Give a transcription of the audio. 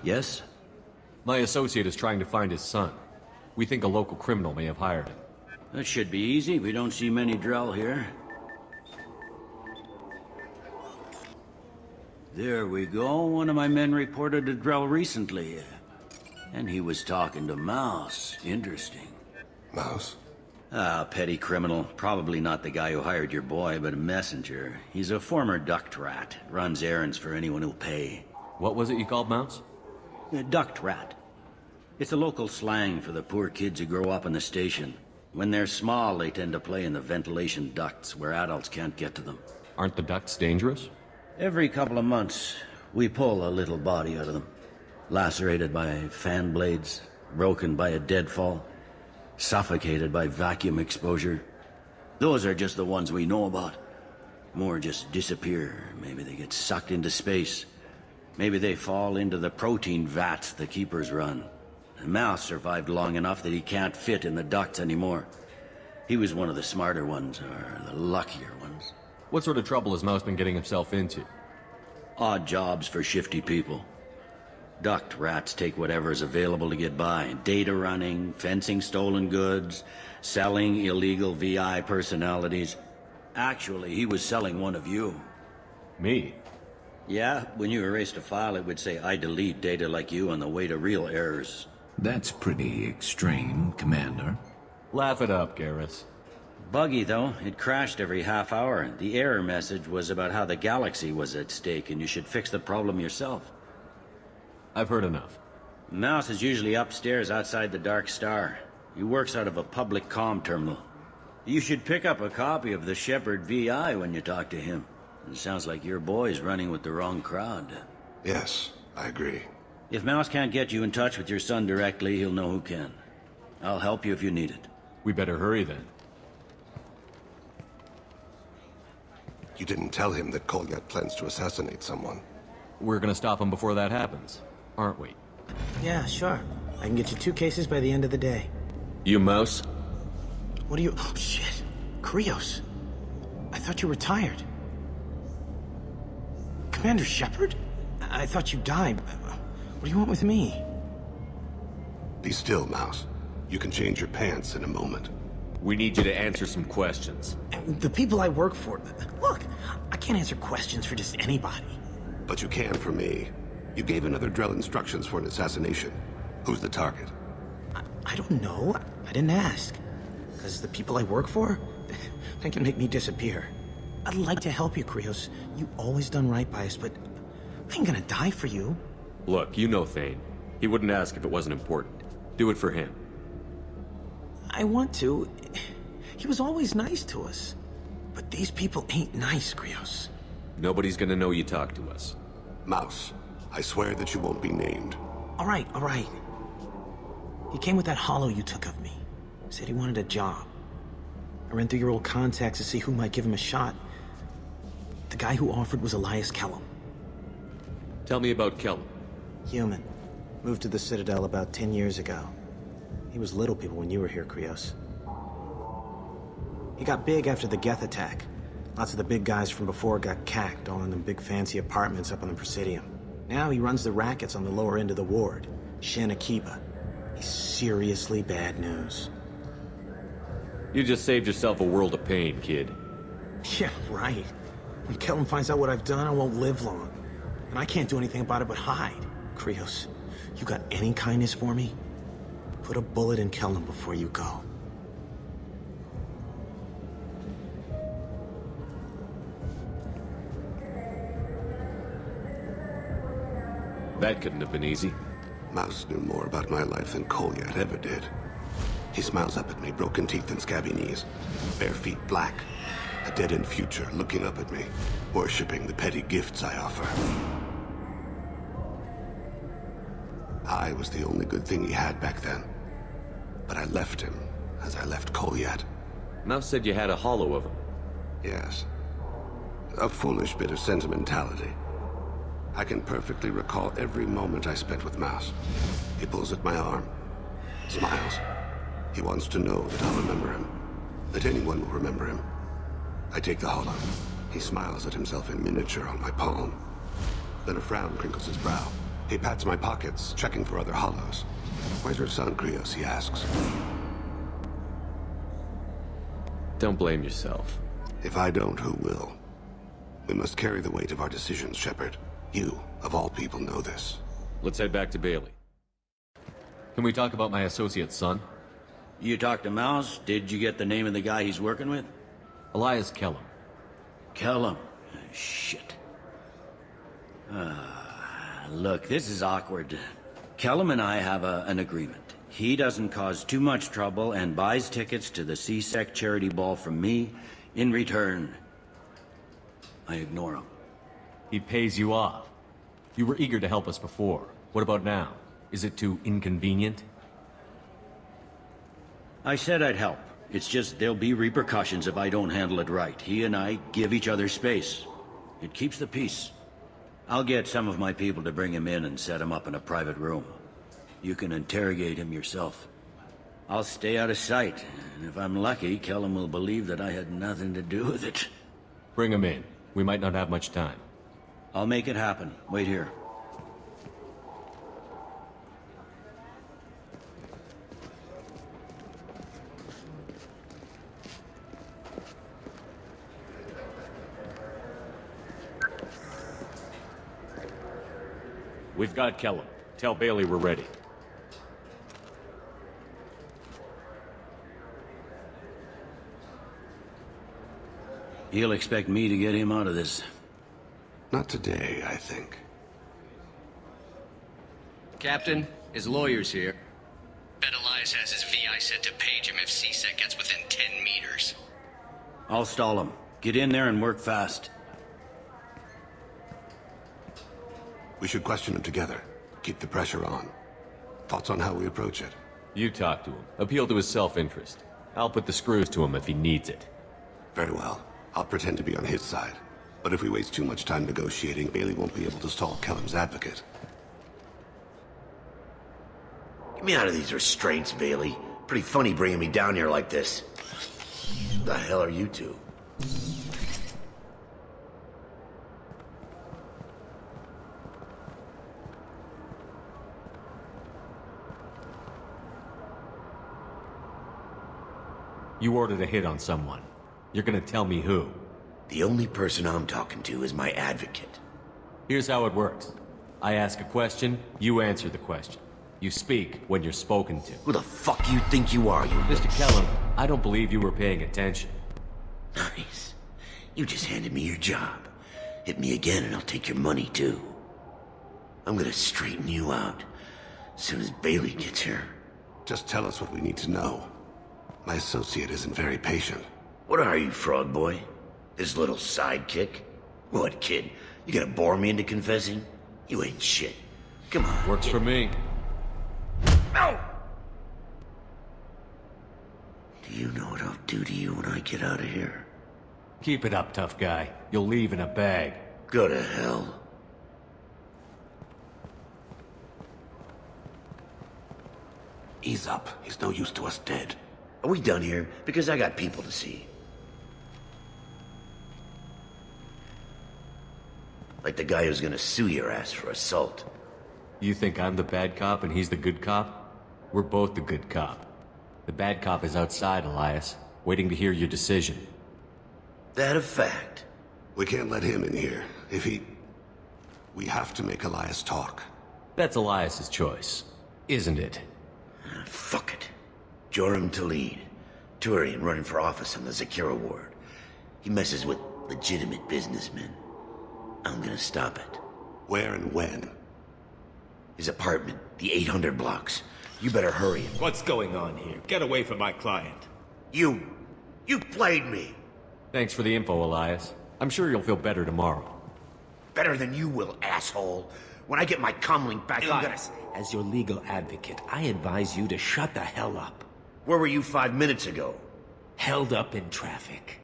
Yes? My associate is trying to find his son. We think a local criminal may have hired him. That should be easy. We don't see many Drell here. There we go. One of my men reported to Drell recently. And he was talking to Mouse. Interesting. Mouse? Ah, petty criminal. Probably not the guy who hired your boy, but a messenger. He's a former duct rat. Runs errands for anyone who'll pay. What was it you called Mouse? A duct rat. It's a local slang for the poor kids who grow up in the station. When they're small, they tend to play in the ventilation ducts where adults can't get to them. Aren't the ducts dangerous? Every couple of months, we pull a little body out of them. Lacerated by fan blades, broken by a deadfall, suffocated by vacuum exposure. Those are just the ones we know about. More just disappear. Maybe they get sucked into space. Maybe they fall into the protein vats the keepers run. Mouse survived long enough that he can't fit in the ducts anymore. He was one of the smarter ones, or the luckier ones. What sort of trouble has Mouse been getting himself into? Odd jobs for shifty people. Duct rats take whatever's available to get by. Data running, fencing stolen goods, selling illegal VI personalities. Actually, he was selling one of you. Me? Yeah, when you erased a file, it would say, I delete data like you on the way to real errors. That's pretty extreme, Commander. Laugh it up, Garrus. Buggy, though. It crashed every half hour. The error message was about how the galaxy was at stake, and you should fix the problem yourself. I've heard enough. Mouse is usually upstairs outside the Dark Star. He works out of a public comm terminal. You should pick up a copy of the Shepard VI when you talk to him. It sounds like your boy's running with the wrong crowd. Yes, I agree. If Mouse can't get you in touch with your son directly, he'll know who can. I'll help you if you need it. We better hurry then. You didn't tell him that Kolyat plans to assassinate someone. We're gonna stop him before that happens, aren't we? Yeah, sure. I can get you 2 cases by the end of the day. You Mouse? What are you... Oh, shit. Krios. I thought you retired. Commander Shepard? I thought you died. What do you want with me? Be still, Mouse. You can change your pants in a moment. We need you to answer some questions. The people I work for... Look, I can't answer questions for just anybody. But you can for me. You gave another Drell instructions for an assassination. Who's the target? I don't know. I didn't ask. Because the people I work for, they can make me disappear. I'd like to help you, Krios. You always done right by us, but I ain't gonna die for you. Look, you know Thane. He wouldn't ask if it wasn't important. Do it for him. I want to. He was always nice to us. But these people ain't nice, Krios. Nobody's gonna know you talked to us. Mouse, I swear that you won't be named. All right, all right. He came with that hollow you took of me. Said he wanted a job. I ran through your old contacts to see who might give him a shot. The guy who offered was Elias Kellum. Tell me about Kellum. Human. Moved to the Citadel about 10 years ago. He was little people when you were here, Krios. He got big after the Geth attack. Lots of the big guys from before got cacked all in them big fancy apartments up on the Presidium. Now he runs the rackets on the lower end of the ward, Shin Akiba. He's seriously bad news. You just saved yourself a world of pain, kid. Yeah, right. When Kellum finds out what I've done, I won't live long. And I can't do anything about it but hide. Krios, you got any kindness for me? Put a bullet in Kellum before you go. That couldn't have been easy. Mouse knew more about my life than Kolyat ever did. He smiles up at me, broken teeth and scabby knees. Bare feet black. A dead-end future looking up at me, worshipping the petty gifts I offer. I was the only good thing he had back then. But I left him, as I left Kolyat. Mouse said you had a hollow of him. Yes. A foolish bit of sentimentality. I can perfectly recall every moment I spent with Mouse. He pulls at my arm, smiles. He wants to know that I'll remember him, that anyone will remember him. I take the hollow. He smiles at himself in miniature on my palm. Then a frown crinkles his brow. He pats my pockets, checking for other hollows. Where's your son, Krios, he asks. Don't blame yourself. If I don't, who will? We must carry the weight of our decisions, Shepard. You, of all people, know this. Let's head back to Bailey. Can we talk about my associate's son? You talked to Mouse? Did you get the name of the guy he's working with? Elias Kellum. Kellum. Shit. Look, this is awkward. Kellum and I have an agreement. He doesn't cause too much trouble and buys tickets to the C-Sec charity ball from me. In return, I ignore him. He pays you off. You were eager to help us before. What about now? Is it too inconvenient? I said I'd help. It's just there'll be repercussions if I don't handle it right. He and I give each other space. It keeps the peace. I'll get some of my people to bring him in and set him up in a private room. You can interrogate him yourself. I'll stay out of sight, and if I'm lucky, Kellum will believe that I had nothing to do with it. Bring him in. We might not have much time. I'll make it happen. Wait here. We've got Kellum. Tell Bailey we're ready. He'll expect me to get him out of this. Not today, I think. Captain, his lawyer's here. Bet Elias has his VI set to page him if C-Sec gets within 10 meters. I'll stall him. Get in there and work fast. We should question him together. Keep the pressure on. Thoughts on how we approach it? You talk to him. Appeal to his self-interest. I'll put the screws to him if he needs it. Very well. I'll pretend to be on his side. But if we waste too much time negotiating, Bailey won't be able to stall Kellum's advocate. Get me out of these restraints, Bailey. Pretty funny bringing me down here like this. Who the hell are you two? You ordered a hit on someone. You're gonna tell me who. The only person I'm talking to is my advocate. Here's how it works. I ask a question, you answer the question. You speak when you're spoken to. Who the fuck you think you are, you... Mr. Kellum, I don't believe you were paying attention. Nice. You just handed me your job. Hit me again and I'll take your money too. I'm gonna straighten you out as soon as Bailey gets here. Just tell us what we need to know. My associate isn't very patient. What are you, frog boy? His little sidekick? What, kid? You gonna bore me into confessing? You ain't shit. Come on. Works for me. No! Do you know what I'll do to you when I get out of here? Keep it up, tough guy. You'll leave in a bag. Go to hell. Ease up. He's no use to us dead. Are we done here? Because I got people to see. Like the guy who's gonna sue your ass for assault. You think I'm the bad cop and he's the good cop? We're both the good cop. The bad cop is outside, Elias, waiting to hear your decision. That a fact? We can't let him in here. If he... We have to make Elias talk. That's Elias's choice, isn't it? Fuck it. Joram Talid, Turian running for office on the Zakira ward. He messes with legitimate businessmen. I'm gonna stop it. Where and when? His apartment, the 800 blocks. You better hurry him. What's going on here? Get away from my client. You played me. Thanks for the info, Elias. I'm sure you'll feel better tomorrow. Better than you will, asshole. When I get my comlink back, I'm gonna... Elias, as your legal advocate, I advise you to shut the hell up. Where were you 5 minutes ago? Held up in traffic.